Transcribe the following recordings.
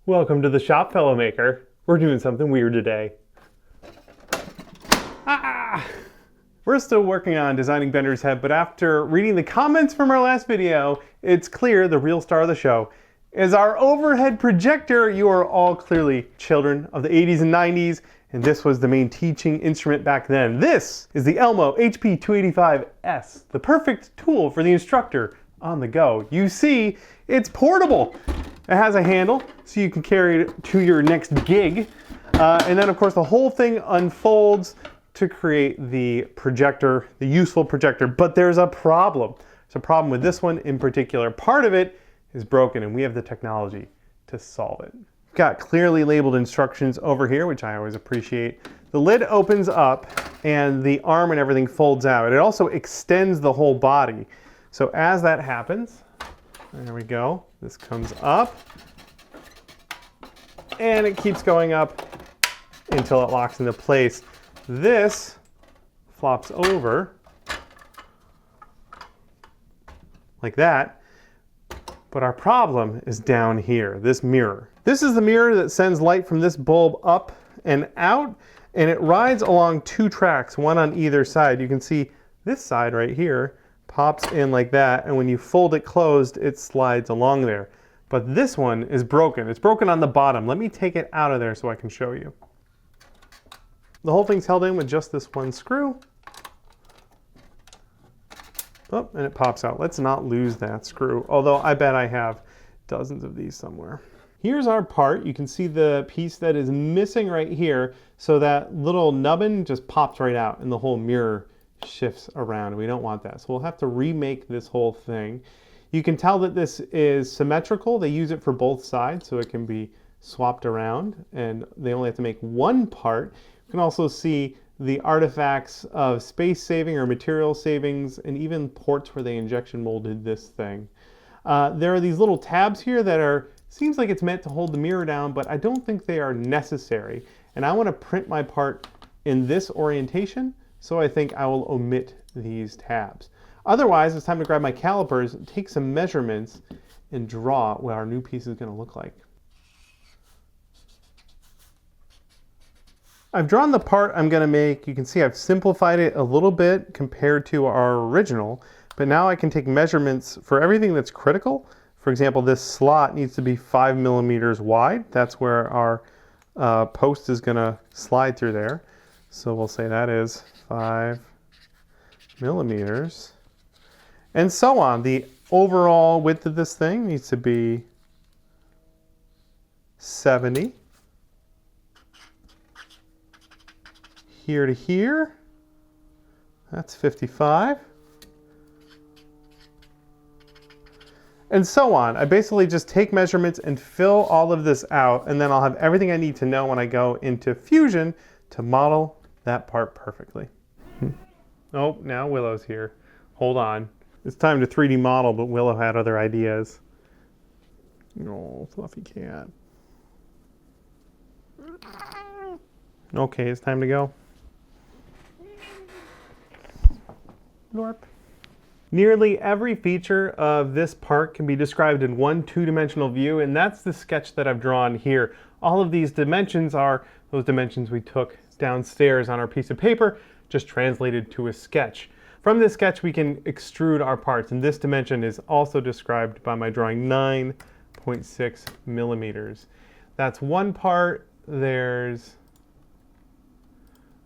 Welcome to the shop, fellow maker. We're doing something weird today. We're still working on designing Bender's head, but after reading the comments from our last video, it's clear the real star of the show is our overhead projector. You are all clearly children of the 80s and 90s, and this was the main teaching instrument back then. This is the Elmo HP285S, the perfect tool for the instructor on the go. You see, it's portable. It has a handle, so you can carry it to your next gig. And then, of course, the whole thing unfolds to create the projector, the useful projector. But there's a problem. There's a problem with this one in particular. Part of it is broken, and we have the technology to solve it. We've got clearly labeled instructions over here, which I always appreciate. The lid opens up, and the arm and everything folds out. It also extends the whole body. So as that happens, there we go. This comes up, and it keeps going up until it locks into place. This flops over like that, but our problem is down here, this mirror. This is the mirror that sends light from this bulb up and out, and it rides along two tracks, one on either side. You can see this side right here pops in like that, and when you fold it closed, it slides along there. But this one is broken. It's broken on the bottom. Let me take it out of there so I can show you. The whole thing's held in with just this one screw. Oh, and it pops out. Let's not lose that screw, although I bet I have dozens of these somewhere. Here's our part. You can see the piece that is missing right here, so that little nubbin just pops right out and the whole mirror shifts around. We don't want that, so we'll have to remake this whole thing. You can tell that this is symmetrical. They use it for both sides, so it can be swapped around, and they only have to make one part. You can also see the artifacts of space saving or material savings, and even ports where they injection molded this thing. There are these little tabs here that are, seems like it's meant to hold the mirror down, but I don't think they are necessary. And I want to print my part in this orientation, so I think I will omit these tabs. Otherwise, it's time to grab my calipers, take some measurements, and draw what our new piece is going to look like. I've drawn the part I'm going to make. You can see I've simplified it a little bit compared to our original, but now I can take measurements for everything that's critical. For example, this slot needs to be 5 millimeters wide. That's where our post is going to slide through there. So we'll say that is 5 millimeters. And so on. The overall width of this thing needs to be 70. Here to here, that's 55. And so on. I basically just take measurements and fill all of this out, and then I'll have everything I need to know when I go into Fusion to model that part perfectly. Oh, now Willow's here. Hold on. It's time to 3D model, but Willow had other ideas. Oh, fluffy cat. Okay, it's time to go. Lorp. Nearly every feature of this part can be described in one two-dimensional view, and that's the sketch that I've drawn here. All of these dimensions are those dimensions we took downstairs on our piece of paper, just translated to a sketch. From this sketch, we can extrude our parts, and this dimension is also described by my drawing 9.6 millimeters. That's one part. There's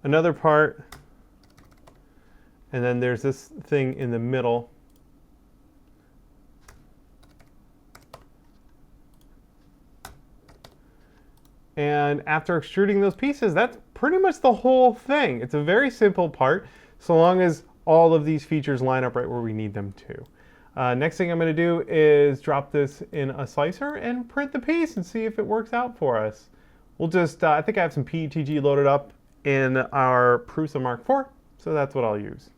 another part, and then there's this thing in the middle. And after extruding those pieces, that's pretty much the whole thing. It's a very simple part, so long as all of these features line up right where we need them to. Next thing I'm going to do is drop this in a slicer and print the piece and see if it works out for us. We'll just, I think I have some PETG loaded up in our Prusa Mark IV, so that's what I'll use.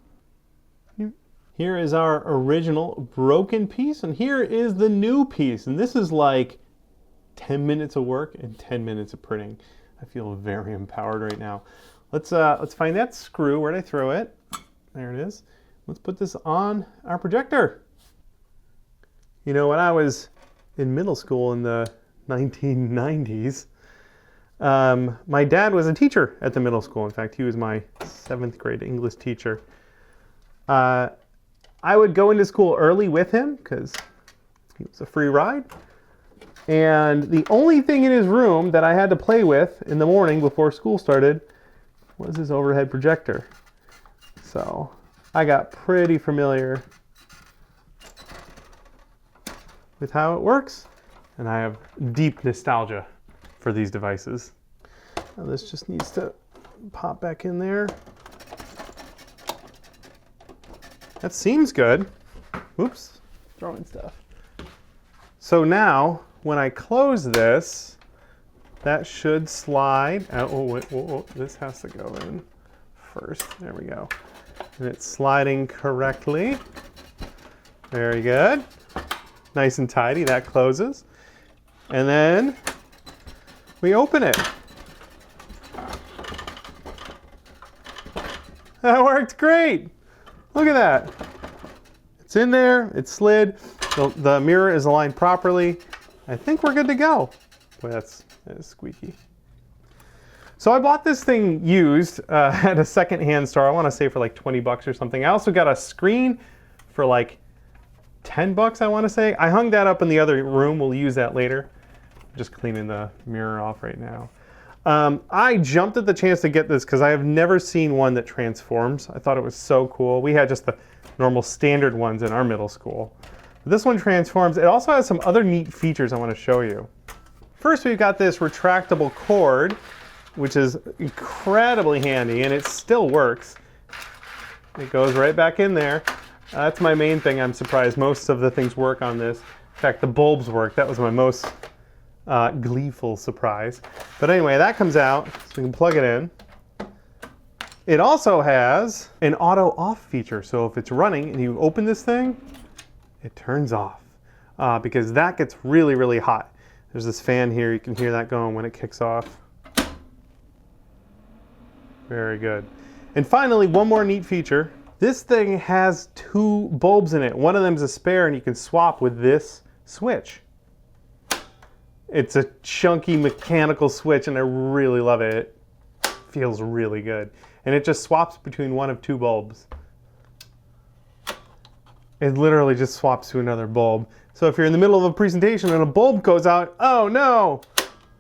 Here is our original broken piece, and here is the new piece. And this is like 10 minutes of work and 10 minutes of printing. I feel very empowered right now. Let's find that screw. Where'd I throw it? There it is. Let's put this on our projector. You know, when I was in middle school in the 1990s. My dad was a teacher at the middle school. In fact, he was my 7th grade English teacher. I would go into school early with him because he was a free ride. And the only thing in his room that I had to play with in the morning before school started was his overhead projector. So I got pretty familiar with how it works, and I have deep nostalgia for these devices. Now this just needs to pop back in there. That seems good. Oops, throwing stuff. So now, when I close this, that should slide out. Oh, wait, whoa, this has to go in first. There we go. And it's sliding correctly. Very good. Nice and tidy, that closes. And then we open it. That worked great. Look at that. It's in there, it's slid. The mirror is aligned properly. I think we're good to go. Boy, that is squeaky. So I bought this thing used at a secondhand store. I want to say for like 20 bucks or something. I also got a screen for like 10 bucks, I want to say. I hung that up in the other room. We'll use that later. I'm just cleaning the mirror off right now. I jumped at the chance to get this because I have never seen one that transforms. I thought it was so cool. We had just the normal standard ones in our middle school. This one transforms. It also has some other neat features I want to show you. First, we've got this retractable cord, which is incredibly handy, and it still works. It goes right back in there. That's my main thing. I'm surprised most of the things work on this. In fact, the bulbs work. That was my most gleeful surprise. But anyway, that comes out, so we can plug it in. It also has an auto off feature. So if it's running and you open this thing, it turns off because that gets really, really hot. There's this fan here. You can hear that going when it kicks off. Very good. And finally, one more neat feature. This thing has 2 bulbs in it. One of them is a spare, and you can swap with this switch. It's a chunky mechanical switch, and I really love it. It feels really good. And it just swaps between one of 2 bulbs. It literally just swaps to another bulb. So if you're in the middle of a presentation and a bulb goes out, oh no!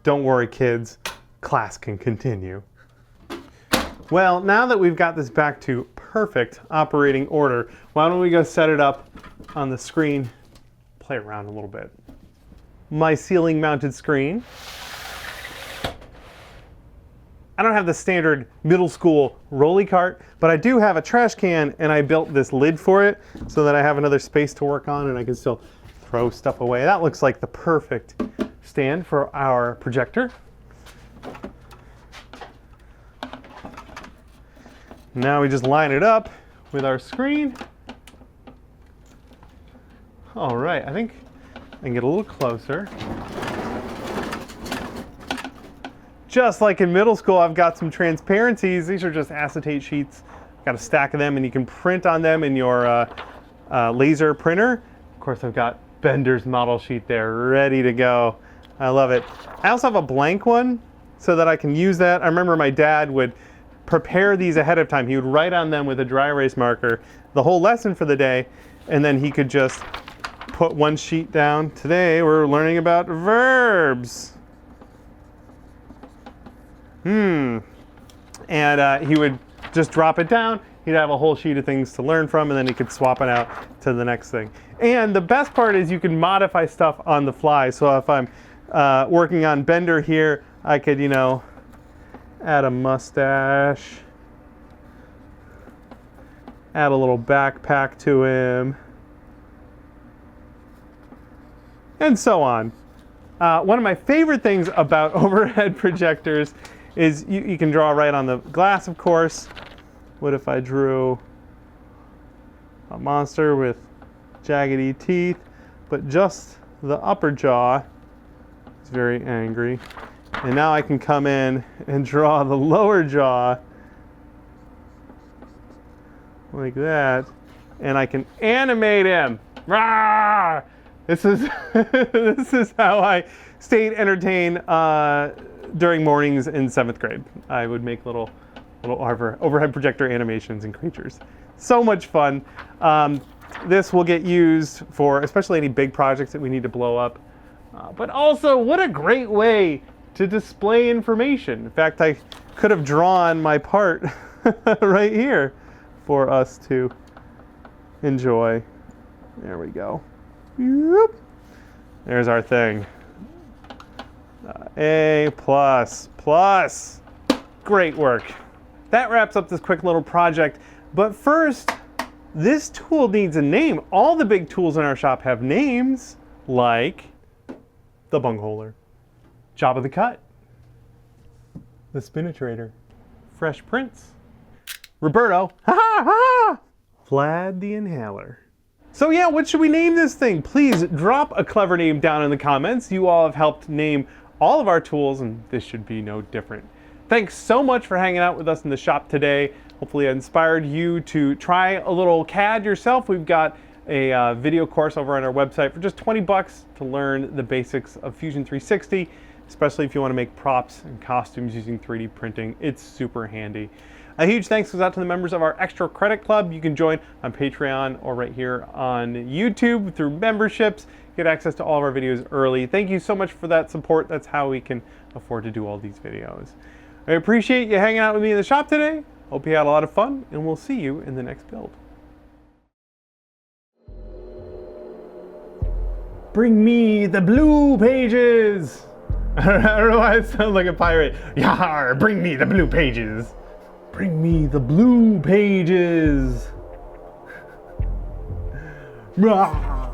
Don't worry, kids. Class can continue. Well, now that we've got this back to perfect operating order, why don't we go set it up on the screen, play around a little bit. My ceiling mounted screen. I don't have the standard middle school rolly cart, but I do have a trash can, and I built this lid for it so that I have another space to work on and I can still throw stuff away. That looks like the perfect stand for our projector. Now we just line it up with our screen. All right, I think I can get a little closer. Just like in middle school, I've got some transparencies. These are just acetate sheets. I've got a stack of them, and you can print on them in your laser printer. Of course, I've got Bender's model sheet there, ready to go. I love it. I also have a blank one so that I can use that. I remember my dad would prepare these ahead of time. He would write on them with a dry erase marker the whole lesson for the day, and then he could just put one sheet down. Today, we're learning about verbs. And he would just drop it down. He'd have a whole sheet of things to learn from, and then he could swap it out to the next thing. And the best part is you can modify stuff on the fly. So if I'm working on Bender here, I could, you know, add a mustache, add a little backpack to him, and so on. One of my favorite things about overhead projectors is you can draw right on the glass, of course. What if I drew a monster with jaggedy teeth, but just the upper jaw is very angry. And now I can come in and draw the lower jaw like that, and I can animate him. Rawr! This is this is how I stayed entertained during mornings in 7th grade. I would make little overhead projector animations and creatures. So much fun. This will get used for especially any big projects that we need to blow up. But also, what a great way to display information. In fact, I could have drawn my part right here for us to enjoy. There we go. Whoop. There's our thing. A++. Great work. That wraps up this quick little project. But first, this tool needs a name. All the big tools in our shop have names, like the bungholer, Job of the Cut, the Spinatrator, Fresh Prince, Roberto, Vlad the Inhaler. So yeah, what should we name this thing? Please drop a clever name down in the comments. You all have helped name all of our tools, and this should be no different. Thanks so much for hanging out with us in the shop today. Hopefully I inspired you to try a little CAD yourself. We've got a video course over on our website for just 20 bucks to learn the basics of Fusion 360, especially if you want to make props and costumes using 3D printing. It's super handy. A huge thanks goes out to the members of our Extra Credit Club. You can join on Patreon or right here on YouTube through memberships. Get access to all of our videos early. Thank you so much for that support. That's how we can afford to do all these videos. I appreciate you hanging out with me in the shop today. Hope you had a lot of fun, and we'll see you in the next build. Bring me the blue pages! I don't know why I sound like a pirate. Yar, bring me the blue pages! Bring me the blue pages! No.